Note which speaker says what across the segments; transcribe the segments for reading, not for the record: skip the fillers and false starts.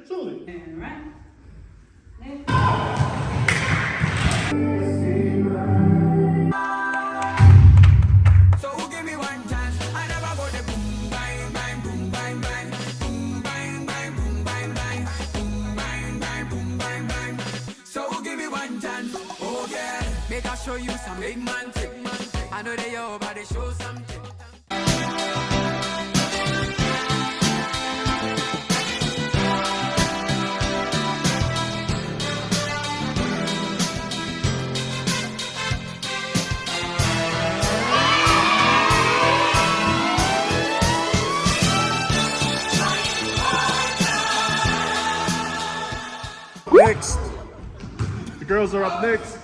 Speaker 1: Surely.
Speaker 2: And right. Left.
Speaker 3: So give me one chance. I never go the boom bang bang boom bang bang boom bang bang boom bang bang boom bang bang boom bang bang. So give me one chance. Oh yeah, make I show you some big man thing. I know they your body show something.
Speaker 1: Next. The girls are up next.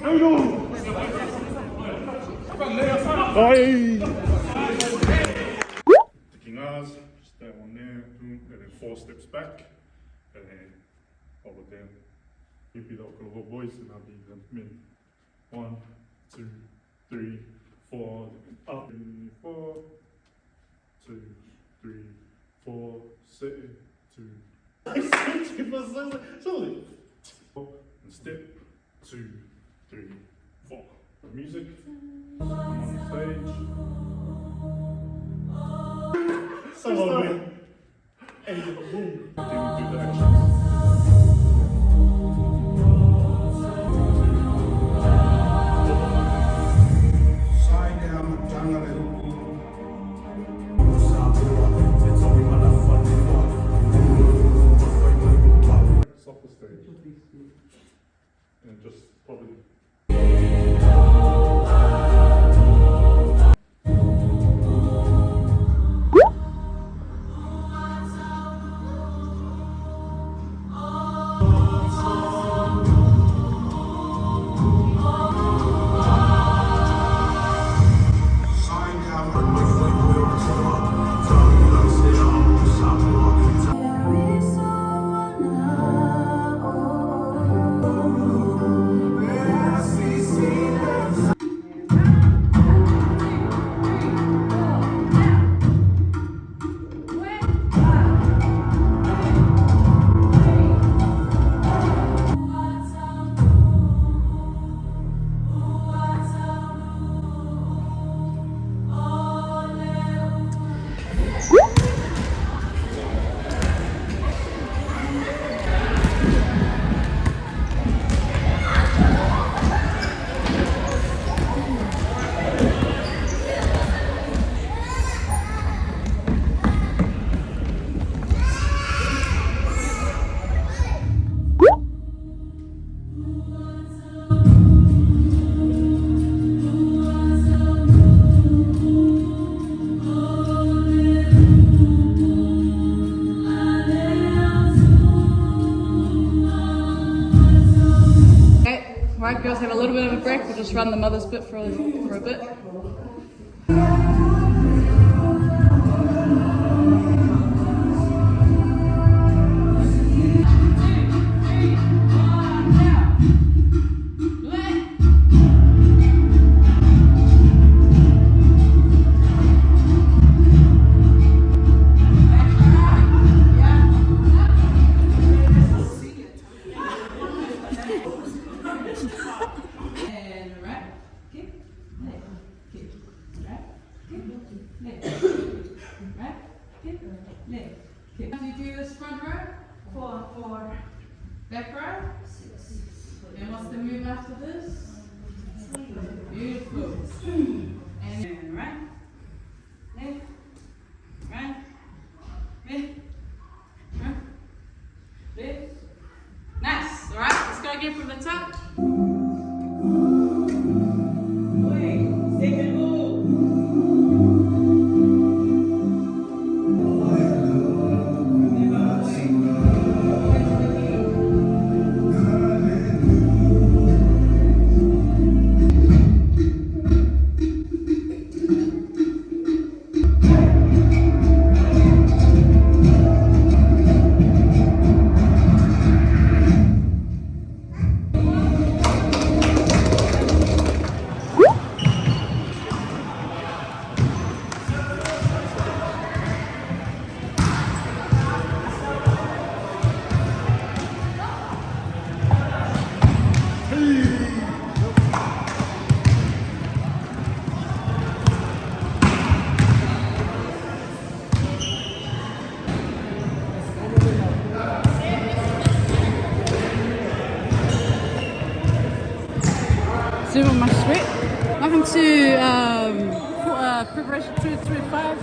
Speaker 1: There we go. Hey. Taking ours, just that one there, boom, and then 4 steps back, and then hold it down. You be the little boys, and I'll be the men. 1, 2, 3, 4, up, 3, 4, 2, 3, 4, sit, 2. Surely. And step, 2, 3, 4. Music. I'm on stage. So lovely. And boom. Then we do the actions. Off the stage and just probably
Speaker 2: Right, girls, have a little bit of a break. We'll just run the mother's bit for a bit. And right, kick, left, kick, right, kick, left, right, kick, left, kick. As you do this front row, 4, back row, 6. And what's the move after this? Beautiful. And right, left, right, left, right, left. Nice. All right, let's go again from the top. Second move. Zoom on my sweat. Welcome to preparation 2 through 5.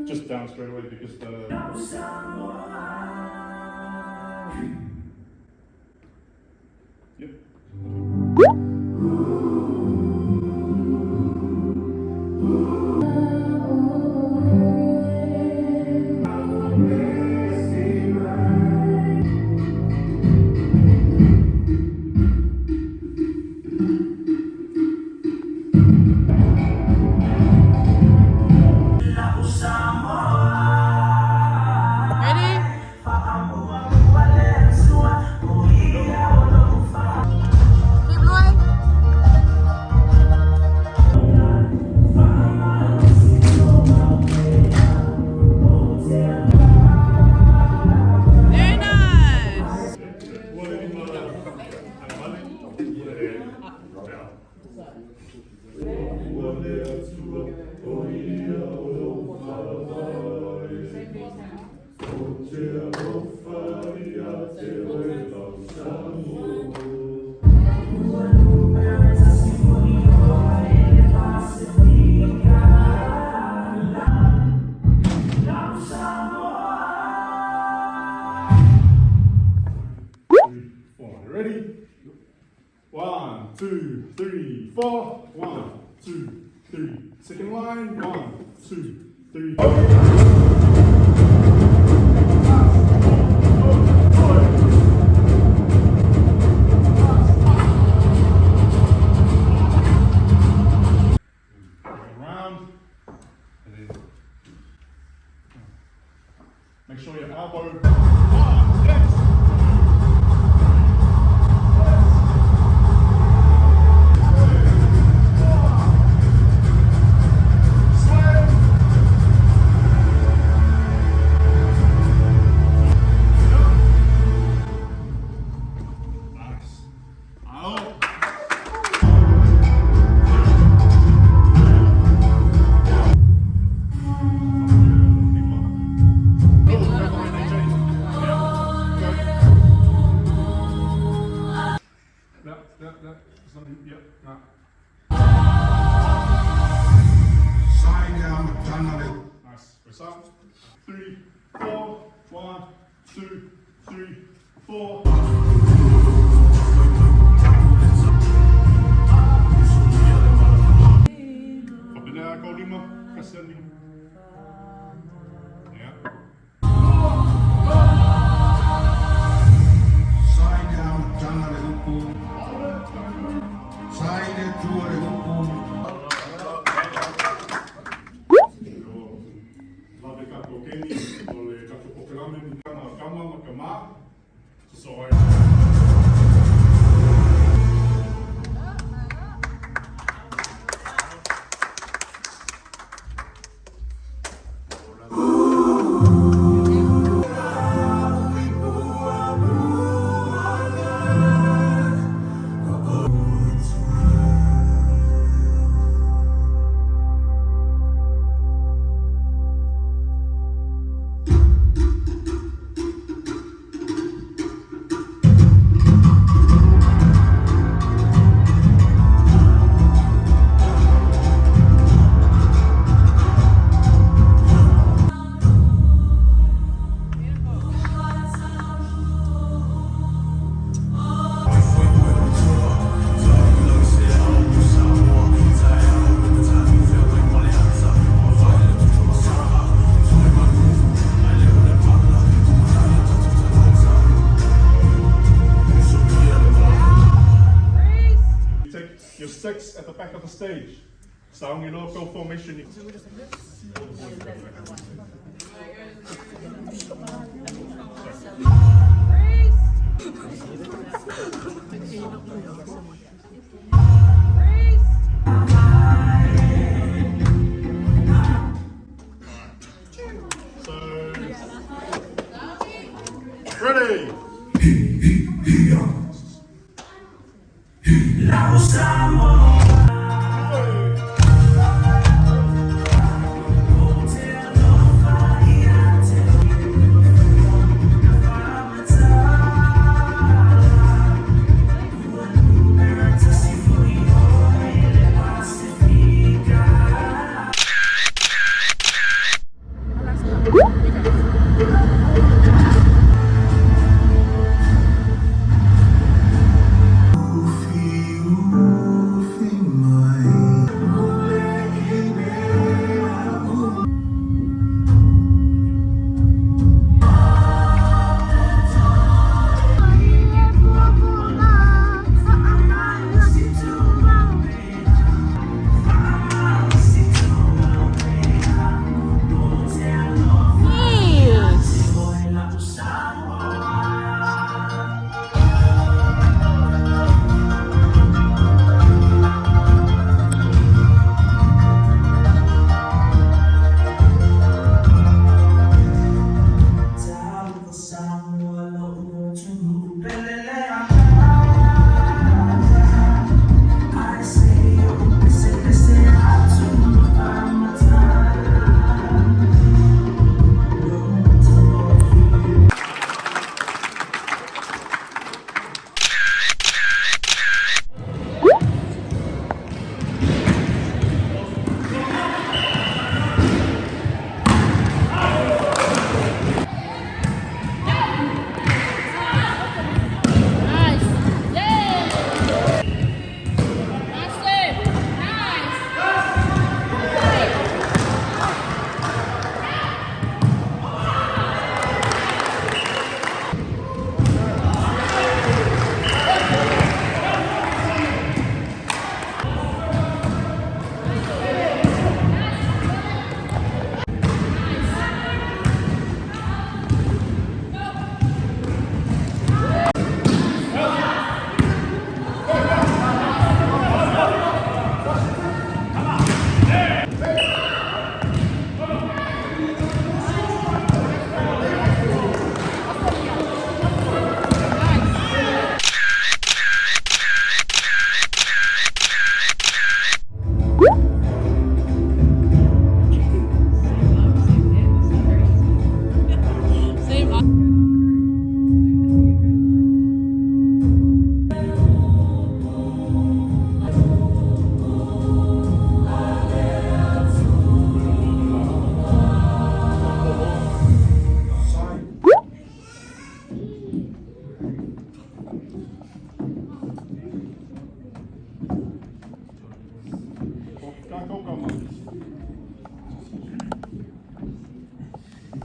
Speaker 1: Just down straight away because Yep.
Speaker 2: Ready? Keep going. Very nice.
Speaker 1: Ready? 1, 2, 3, 4. 1, 2, 3. Second line. 1, 2, 3. Around. And then make sure your elbow. 1, yes. Nice. Press up. 3, 4. 1, 2, 3, 4. 6 at the back of the stage. Saungi local formation. So, ready?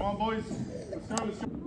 Speaker 1: Come on, boys. Let's go, let's go.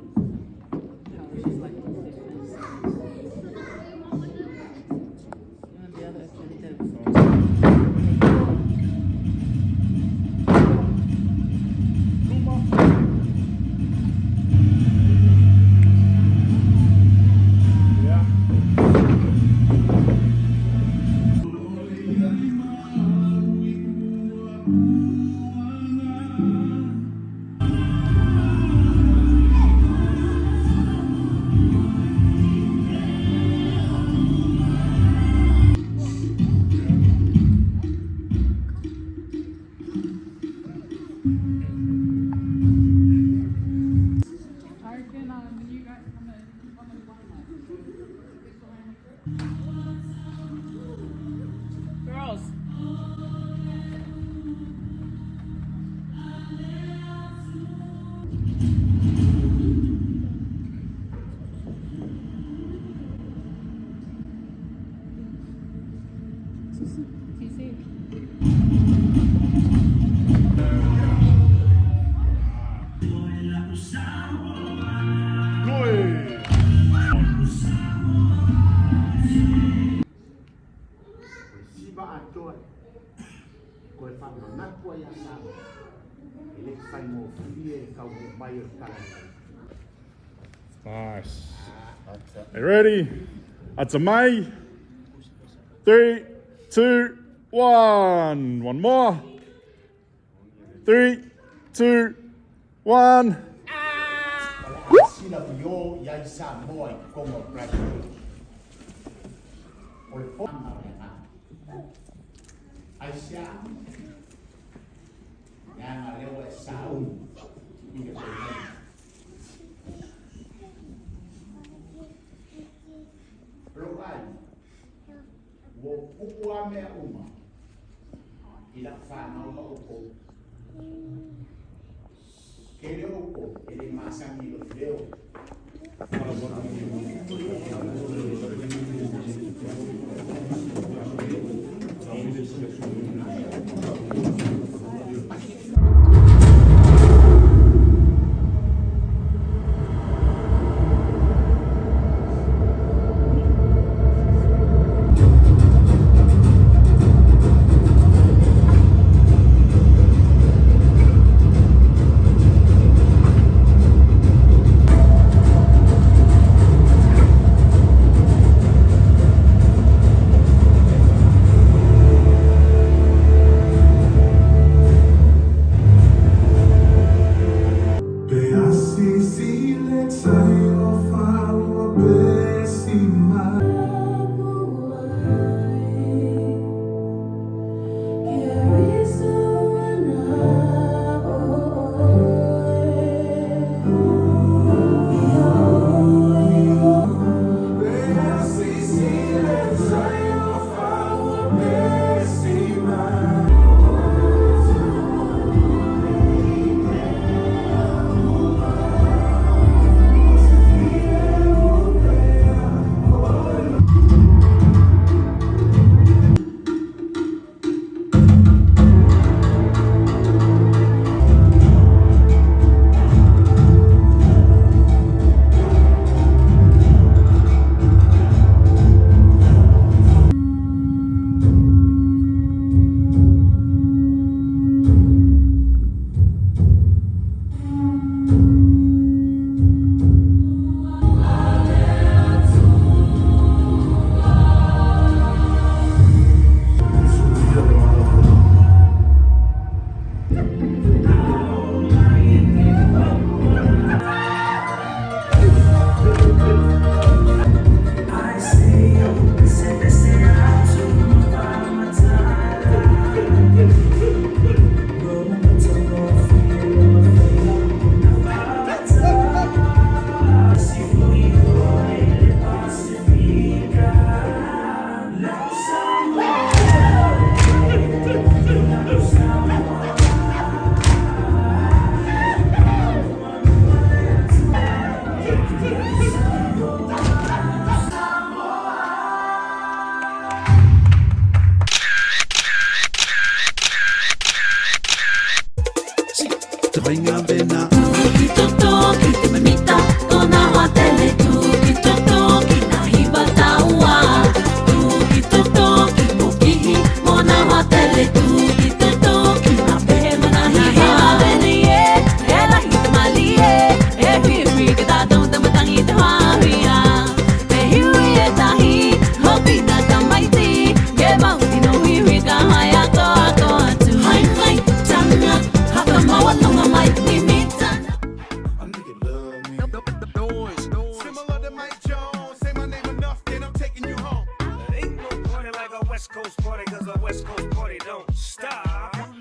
Speaker 2: Girls.
Speaker 1: Good.
Speaker 4: whāma natua ia nā. E le whai mō whiri e kau mō mai o tāna.
Speaker 1: Nice. You ready? That's a May. 3, 2, 1. One more. 3, 2, 1.
Speaker 4: Sila yo yai sa mo ai kongo prako. O le fōna rea. Ai sia. Nga leo e sau. Ike pēnei. Pero ai. Wo upua mea uma. Ila whanau ma upo. Ke leo upo. Ele masangi lo leo.
Speaker 5: West Coast party, cause a West Coast party don't stop.